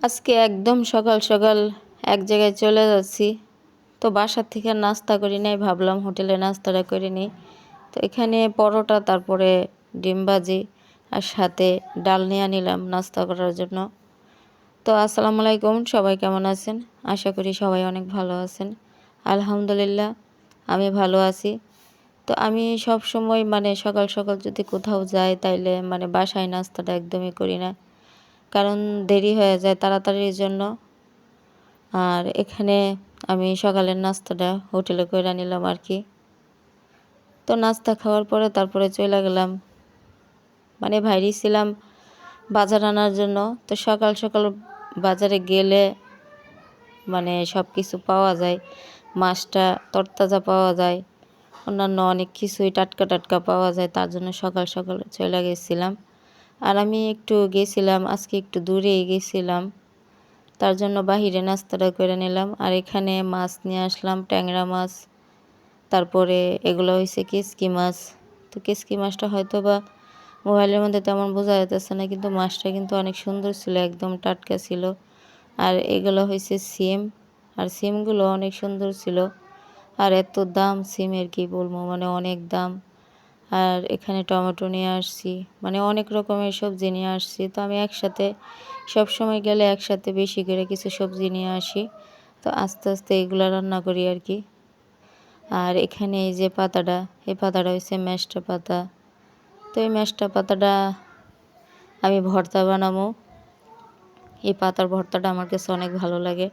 আজকে একদম সকাল সকাল এক জায়গায় চলে যাচ্ছি। তো বাসার থেকে নাস্তা করি নাই, ভাবলাম হোটেলে নাস্তাটা করে নিই। তো এখানে পরোটা, তারপরে ডিম ভাজি আর সাথে ডাল নিয়ে নিলাম নাস্তা করার জন্য। তো আসসালামু আলাইকুম, সবাই কেমন আছেন? আশা করি সবাই অনেক ভালো আছেন। আলহামদুলিল্লাহ আমি ভালো আছি। তো আমি সব সময় সকাল সকাল যদি কোথাও যাই তাইলে বাসায় নাস্তাটা একদমই করি না, কারণ দেরি হয়ে যায় তাড়াতাড়ির জন্য। আর এখানে আমি সকালের নাস্তাটা হোটেলে কইরা নিলাম আর কি। তো নাস্তা খাওয়ার পরে তারপরে চলে গেলাম, বাইরে ছিলাম বাজার আনার জন্য। তো সকাল সকাল বাজারে গেলে সব কিছু পাওয়া যায়, মাছটা তরতাজা পাওয়া যায়, অন্যান্য অনেক কিছুই টাটকা টাটকা পাওয়া যায়। তার জন্য সকাল সকাল চলে গেছিলাম। আর আমি একটু গেছিলাম, আজকে একটু দূরেই গেছিলাম, তার জন্য বাহিরে নাস্তাটা করে নিলাম। আর এখানে মাছ নিয়ে আসলাম, ট্যাংরা মাছ, তারপরে এগুলো হয়েছে কিচকি মাছ। তো কিচকি মাছটা হয়তো বা মোবাইলের মধ্যে তেমন বোঝা যাচ্ছে না, কিন্তু মাছটা কিন্তু অনেক সুন্দর ছিল, একদম টাটকা ছিল। আর এগুলো হয়েছে সিম, আর সিমগুলো অনেক সুন্দর ছিল। আর এত দাম সিমের কি বলবো, অনেক দাম। আর এখানে টমেটো নিয়ে আসছি, অনেক রকমের সবজি নিয়ে আসছি। তো আমি একসাথে সব সময় গেলে একসাথে বেশি করে কিছু সবজি নিয়ে আসি, তো আস্তে আস্তে এগুলো রান্না করি আর কি। আর এখানে এই যে পাতাটা, এই পাতাটা হচ্ছে মেষ্টা পাতা। তো এই মেষ্টা পাতাটা আমি ভর্তা বানাবো। এই পাতার ভর্তাটা আমার কাছে অনেক ভালো লাগে।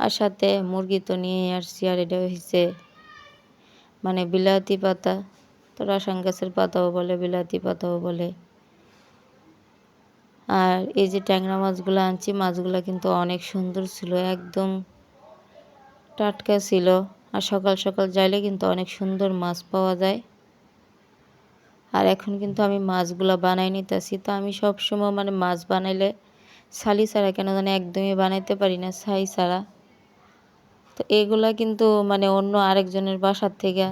আর সাথে মুরগি তো নিয়ে আসছি, আর এটা হচ্ছে বিলাতি পাতা। তো রাসান গাছের পাতাও বলে, বিলাতি পাতাও বলে। আর এই যে ট্যাংরা মাছগুলো আনছি, মাছগুলো কিন্তু অনেক সুন্দর ছিল, একদম টাটকা ছিল। আর সকাল সকাল যাইলে কিন্তু অনেক সুন্দর মাছ পাওয়া যায়। আর এখন কিন্তু আমি মাছগুলো বানাই নিতেছি। তো আমি সবসময় মাছ বানাইলে ছালি ছাড়া কেন জানি একদমই বানাইতে পারি না, ছাই ছাড়া। তো এগুলা কিন্তু অন্য আরেকজনের বাসার থেকে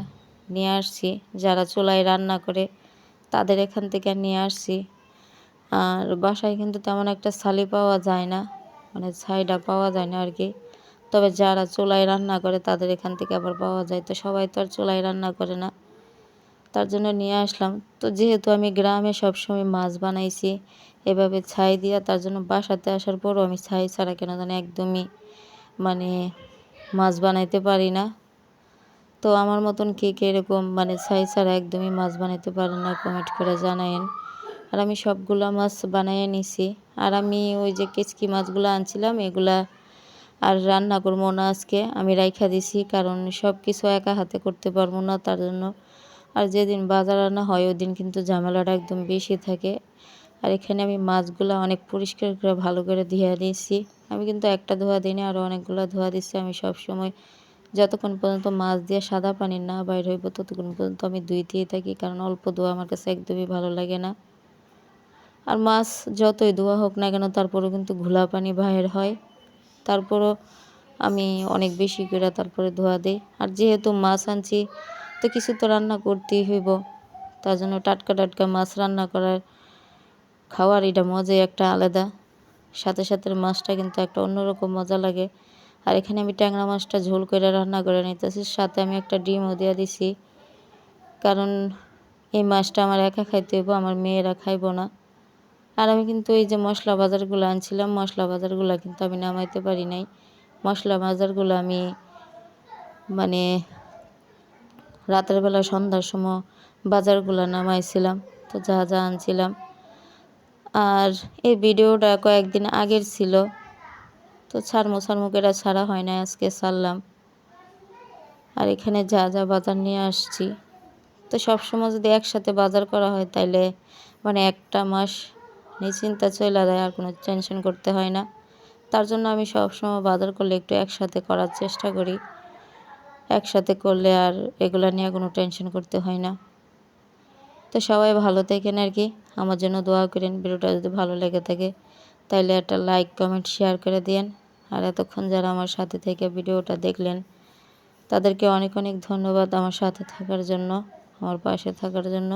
নিয়ে আসছি, যারা চুলায় রান্না করে তাদের এখান থেকে নিয়ে আসছি। আর বাসায় কিন্তু তেমন একটা ছালি পাওয়া যায় না, ছাইটা পাওয়া যায় না আর কি। তবে যারা চুলায় রান্না করে তাদের এখান থেকে আবার পাওয়া যায়। তো সবাই তো আর চুলায় রান্না করে না, তার জন্য নিয়ে আসলাম। তো যেহেতু আমি গ্রামে সবসময় মাছ বানাইছি এভাবে ছাই দিয়া, তার জন্য বাসাতে আসার পরও আমি ছাই ছাড়া কেন জানি একদমই মাছ বানাইতে পারি না। তো আমার মতন কে কে এরকম ছাই ছাড়া একদমই মাছ বানাইতে পারেন না, কমেন্ট করে জানায়েন। আর আমি সবগুলা মাছ বানাইয়ে নিছি। আর আমি ওই যে কেচকি মাছগুলো আনছিলাম, এগুলা আর রান্না করবো না আজকে, আমি রাইখা দিছি, কারণ সব কিছু একা হাতে করতে পারবো না, তার জন্য। আর যেদিন বাজার আনা হয় ওই দিন কিন্তু ঝামেলাটা একদম বেশি থাকে। আর এখানে আমি মাছগুলো অনেক পরিষ্কার করে ভালো করে ধুয়ে দিয়েছি। আমি কিন্তু একটা ধোয়া দিইনি, আরও অনেকগুলো ধোয়া দিচ্ছি। আমি সব সময় যতক্ষণ পর্যন্ত মাছ দিয়ে সাদা পানি না বাইর হইব ততক্ষণ পর্যন্ত আমি ধুইতেই থাকি, কারণ অল্প ধোয়া আমার কাছে একদমই ভালো লাগে না। আর মাছ যতই ধোয়া হোক না কেন তারপরেও কিন্তু ঘোলা পানি বাহির হয়, তারপরও আমি অনেক বেশি করে তারপরে ধোয়া দিই। আর যেহেতু মাছ আনছি তো কিছু তো রান্না করতেই হইব, তার জন্য টাটকা টাটকা মাছ রান্না করার খাওয়ার এটা মজাই একটা আলাদা। সাথে সাথে মাছটা কিন্তু একটা অন্যরকম মজা লাগে। আর এখানে আমি ট্যাংরা মাছটা ঝোল করে রান্না করে নিতেছি, সাথে আমি একটা ডিমও দিয়ে দিছি, কারণ এই মাছটা আমার একা খাইতে হইব, আমার মেয়েরা খাইব না। আর আমি কিন্তু এই যে মশলা বাজারগুলো আনছিলাম, মশলা বাজারগুলো কিন্তু আমি নামাইতে পারি নাই। মশলা বাজারগুলো আমি রাতের বেলা সন্ধ্যার সময় বাজারগুলো নামাইছিলাম, তো যা যা আনছিলাম। আর এই ভিডিওটা কয়েকদিন আগের ছিল, তো ছাড়মো করে ছাড়া হয় না, আজকে ছাড়লাম। আর এখানে যা যা বাজার নিয়ে আসছি, তো সবসময় যদি একসাথে বাজার করা হয় তাইলে একটা মাস নিশ্চিন্তা চলে যায়, আর কোনো টেনশন করতে হয় না। তার জন্য আমি সবসময় বাজার করলে একটু একসাথে করার চেষ্টা করি, একসাথে করলে আর এগুলা নিয়ে কোনো টেনশন করতে হয় না। তো সবাই ভালো থাকেন আর কি, আমার জন্য দোয়া করেন। ভিডিওটা যদি ভালো লেগে থাকে তাইলে একটা লাইক কমেন্ট শেয়ার করে দিন। আর এতক্ষণ যারা আমার সাথে থেকে ভিডিওটা দেখলেন তাদেরকে অনেক অনেক ধন্যবাদ আমার সাথে থাকার জন্য, আমার পাশে থাকার জন্য।